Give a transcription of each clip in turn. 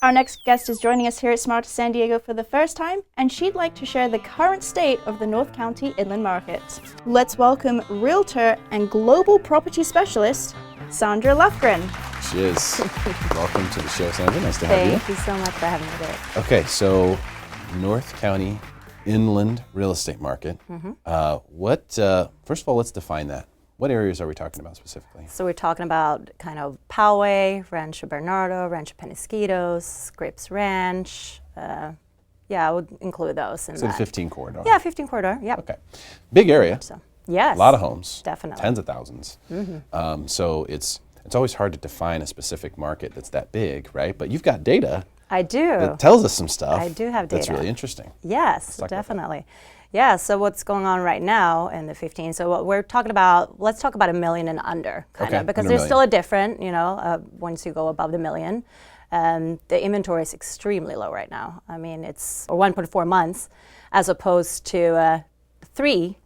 Our next guest is joining us here at Smart San Diego for the first time, and she'd like to share the current state of the North County inland market. Let's welcome Realtor and Global Property Specialist, Sandra Loefgren. She is. Welcome to the show, Sandra. Nice to have you. Thank you so much for having me today. Okay, so North County inland real estate market. First of all, let's define that. What areas are we talking about specifically? So we're talking about kind of Poway, Rancho Bernardo, Rancho Penasquitos, Scripps Ranch. I would include those in So that. the 15 corridor. Yeah, 15 corridor, yep. Okay. Big area. So, yes. A lot of homes. Definitely. Tens of thousands. So it's always hard to define a specific market that's that big, right? But you've got data I do. that tells us some stuff. I do have That's data. really interesting. Yes, talk about that. definitely. Yeah, so what's going on right now in the 15? So what we're talking about, let's talk about a million and under, kind Okay, of, because under there's million. still a different, once you go above the million. The inventory is extremely low right now. I mean, it's 1.4 months as opposed to 3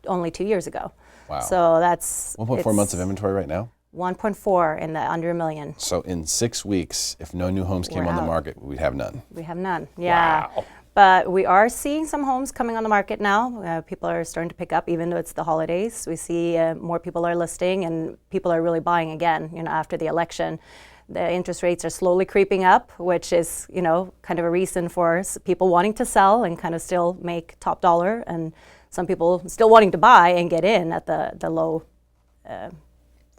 only 2 years ago. Wow. So that's 1.4 months of inventory right now? 1.4 in the under a million. So in 6 weeks, if no new homes came We're on the out. market, we'd have none. We have none. Yeah. Wow. But we are seeing some homes coming on the market now. People are starting to pick up, even though it's the holidays. We see more people are listing, and people are really buying again. After the election, the interest rates are slowly creeping up, which is kind of a reason for people wanting to sell and kind of still make top dollar, and some people still wanting to buy and get in at the low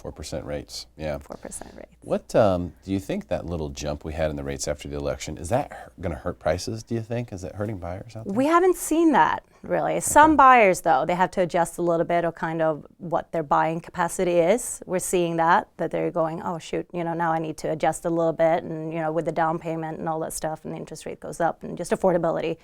4% rates, yeah. 4% rate. What do you think that little jump we had in the rates after the election, is that going to hurt prices, do you think? Is it hurting buyers out there? We haven't seen that, really. Some buyers, though, they have to adjust a little bit of kind of what their buying capacity is. We're seeing that they're going, oh, shoot, now I need to adjust a little bit, and, with the down payment and all that stuff, and the interest rate goes up, and just affordability.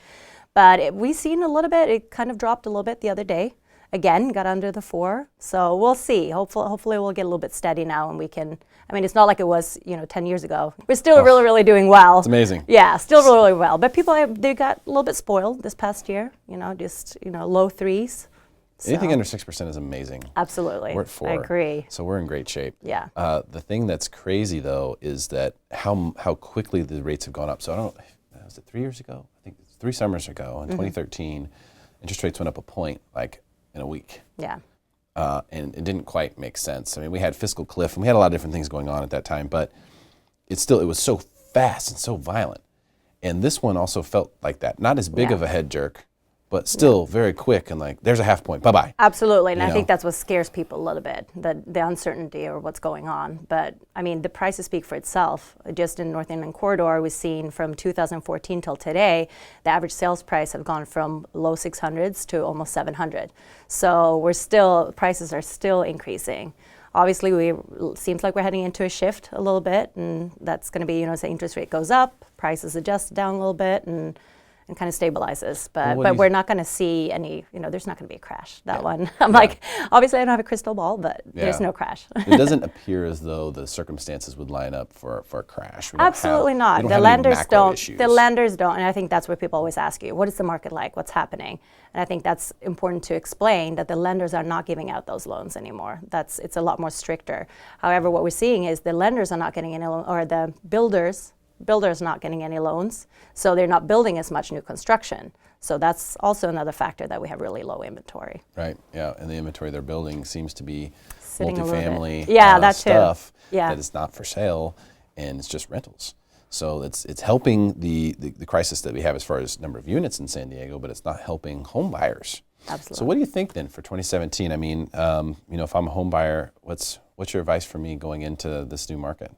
But we've seen a little bit, it kind of dropped a little bit the other day. Again, got under the 4, so we'll see. Hopefully we'll get a little bit steady now, and we can. I mean, it's not like it was 10 years ago. We're still really doing well. It's amazing. Yeah, still really well. But people they got a little bit spoiled this past year. Just low 3s. Anything So- under 6% is amazing. Absolutely. We're at 4. I agree. So we're in great shape. Yeah. The thing that's crazy though is that how quickly the rates have gone up. So I don't. Was it 3 years ago? I think it's 3 summers ago in 2013, interest rates went up a point in a week. Yeah. And it didn't quite make sense. I mean, we had fiscal cliff and we had a lot of different things going on at that time, but it was so fast and so violent. And this one also felt like that. Not as big Yeah. of a head jerk, but still very quick and there's a half point, bye-bye. Absolutely, and You I know? think that's what scares people a little bit, the uncertainty or what's going on. But I mean, the prices speak for itself. Just in North Inland Corridor, we've seen from 2014 till today, the average sales price have gone from low 600s to almost 700. So prices are still increasing. Obviously, seems like we're heading into a shift a little bit, and that's going to be, as the interest rate goes up, prices adjust down a little bit, and kind of stabilizes. But we're not going to see any, there's not going to be a crash, that one. I'm obviously I don't have a crystal ball, but there's no crash. It doesn't appear as though the circumstances would line up for a crash. Absolutely not. The lenders don't. The lenders don't, and I think that's what people always ask you. What is the market like? What's happening? And I think that's important to explain, that the lenders are not giving out those loans anymore. It's a lot more stricter. However, what we're seeing is the lenders are not getting any loans, or the builders not getting any loans, so they're not building as much new construction. So that's also another factor that we have really low inventory. Right, yeah, and the inventory they're building seems to be Sitting a little bit. multifamily that too. stuff Yeah. that is not for sale, and it's just rentals. So it's helping the crisis that we have as far as number of units in San Diego, but it's not helping home buyers. Absolutely. So what do you think then for 2017? I mean, if I'm a home buyer, what's your advice for me going into this new market?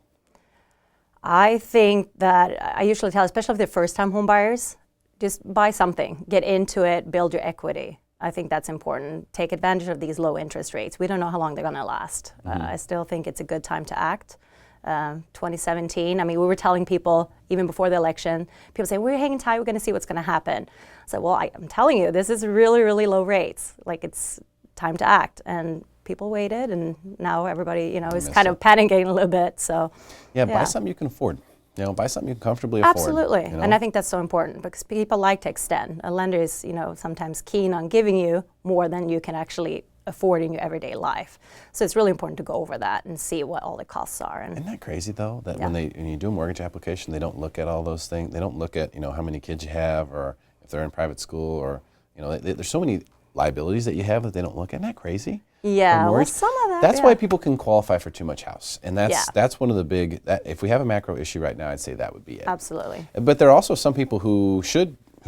I think that I usually tell, especially if they're first-time home buyers, just buy something, get into it, build your equity. I think that's important. Take advantage of these low interest rates. We don't know how long they're going to last. I still think it's a good time to act. 2017, I mean, we were telling people, even before the election, people say, we're hanging tight, we're going to see what's going to happen. I said, well, I'm telling you, this is really, really low rates. It's time to act. And people waited, and now everybody, is kind of panicking a little bit. So, yeah, buy something you can afford. Buy something you can comfortably afford. Absolutely, and I think that's so important because people like to extend. A lender is, sometimes keen on giving you more than you can actually afford in your everyday life. So it's really important to go over that and see what all the costs are. And isn't that crazy though? That when you do a mortgage application, they don't look at all those things. They don't look at how many kids you have, or if they're in private school, or there's so many liabilities that you have that they don't look at. Isn't that crazy? Yeah, well, some of that. That's why people can qualify for too much house, and that's one of the big. If we have a macro issue right now, I'd say that would be it. Absolutely. But there are also some people who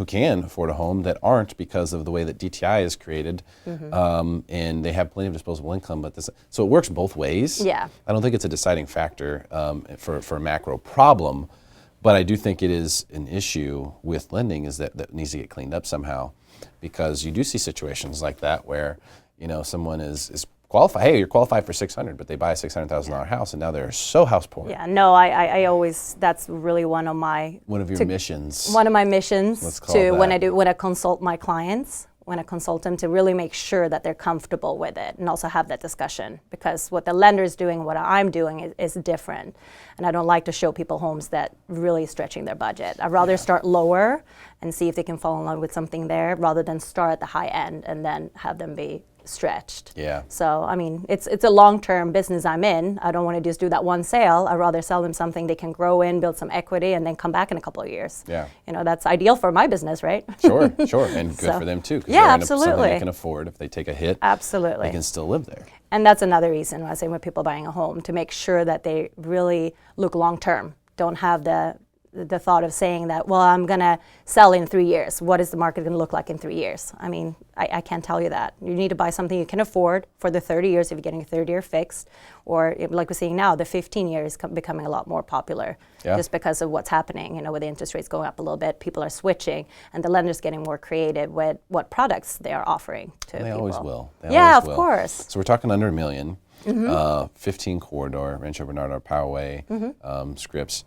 can afford a home that aren't, because of the way that DTI is created, and they have plenty of disposable income. But so it works both ways. Yeah. I don't think it's a deciding factor for a macro problem, but I do think it is an issue with lending is that needs to get cleaned up somehow, because you do see situations like that where someone is qualified. Hey, you're qualified for $600,000, but they buy a $600,000 house, and now they're so house poor. Yeah, no, I always, that's really one of my missions. One of my missions Let's call it that. when I consult my clients, when I consult them, to really make sure that they're comfortable with it and also have that discussion, because what the lender is doing, what I'm doing is different, and I don't like to show people homes that really stretching their budget. I'd rather start lower and see if they can fall in love with something there, rather than start at the high end and then have them be stretched. Yeah. So, I mean, it's a long-term business I'm in. I don't want to just do that one sale. I'd rather sell them something they can grow in, build some equity, and then come back in a couple of years. Yeah. That's ideal for my business, right? Sure, and good for them too. Yeah, they're something absolutely. they can afford. If they take a hit, Absolutely. they can still live there. And that's another reason why I say when people buying a home, to make sure that they really look long-term. Don't have the thought of saying that, well, I'm going to sell in 3 years. What is the market going to look like in 3 years? I mean, I can't tell you that. You need to buy something you can afford for the 30 years if you're getting a 30-year fixed, or like we're seeing now, the 15 years becoming a lot more popular just because of what's happening. With the interest rates going up a little bit, people are switching, and the lender's getting more creative with what products they are offering to people. They always will. Of course. So we're talking under $1 million, 15 corridor, Rancho Bernardo Poway, Scripps.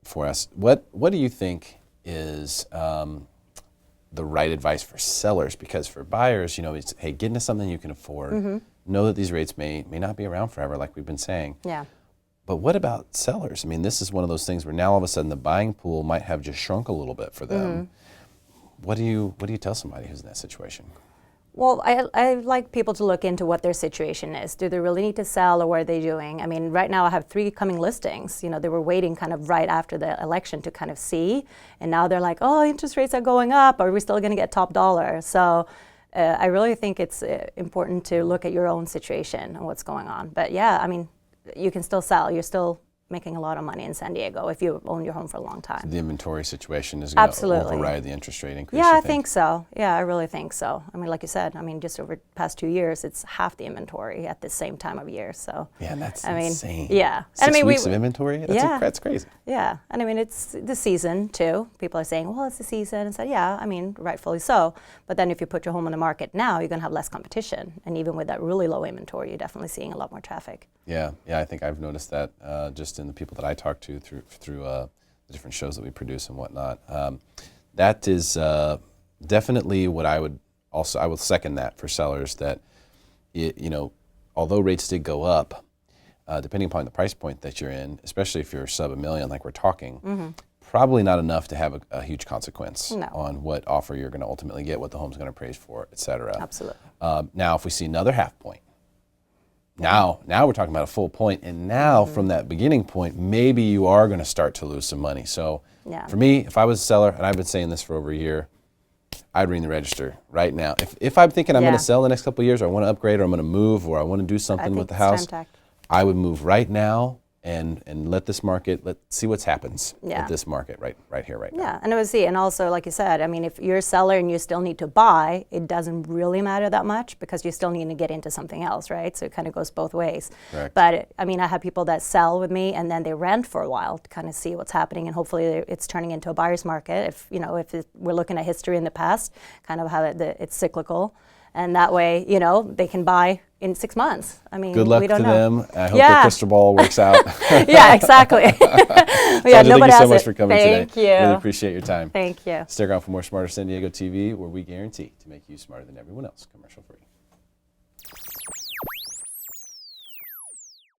For us, what do you think is the right advice for sellers? Because for buyers, it's, hey, get into something you can afford. Know that these rates may not be around forever, like we've been saying. Yeah. But what about sellers? I mean, this is one of those things where now all of a sudden the buying pool might have just shrunk a little bit for them. What do you tell somebody who's in that situation? Well, I like people to look into what their situation is. Do they really need to sell, or what are they doing? I mean, right now I have 3 coming listings. They were waiting kind of right after the election to kind of see. And now they're like, oh, interest rates are going up. Are we still going to get top dollar? So I really think it's important to look at your own situation and what's going on. But yeah, I mean, you can still sell. You're still making a lot of money in San Diego if you own your home for a long time. So the inventory situation is going to override the interest rate increase? Yeah, I think so. Yeah, I really think so. I mean, like you said, just over the past 2 years, it's half the inventory at the same time of year. So yeah, that's insane. Yeah. 6 weeks of inventory? That's crazy. Yeah, and it's the season too. People are saying, well, it's the season. And so yeah, rightfully so. But then if you put your home on the market now, you're going to have less competition. And even with that really low inventory, you're definitely seeing a lot more traffic. Yeah, I think I've noticed that just in the people that I talk to through the different shows that we produce and whatnot. That is definitely what I would second that for sellers, that although rates did go up, depending upon the price point that you're in, especially if you're sub $1 million like we're talking, probably not enough to have a huge consequence on what offer you're going to ultimately get, what the home's going to appraise for, et cetera. Absolutely. Now, if we see another half point, Now we're talking about a full point, and now from that beginning point, maybe you are going to start to lose some money. So for me, if I was a seller, and I've been saying this for over a year, I'd ring the register right now. If I'm thinking I'm going to sell the next couple of years, or I want to upgrade, or I'm going to move, or I want to do something with the house, I would move right now and let this market, let's see what happens with this market right here, right now. Yeah, and and also, like you said, if you're a seller and you still need to buy, it doesn't really matter that much, because you still need to get into something else, right? So it kind of goes both ways. Correct. But I have people that sell with me and then they rent for a while to kind of see what's happening, and hopefully it's turning into a buyer's market. If we're looking at history in the past, kind of how it's cyclical. And that way, they can buy in 6 months. Good luck we don't to know. them. I hope their crystal ball works out. Yeah, exactly. Sandra, thank you so much for coming today. Thank you. Really appreciate your time. Thank you. Stick around for more Smarter San Diego TV, where we guarantee to make you smarter than everyone else, commercial free.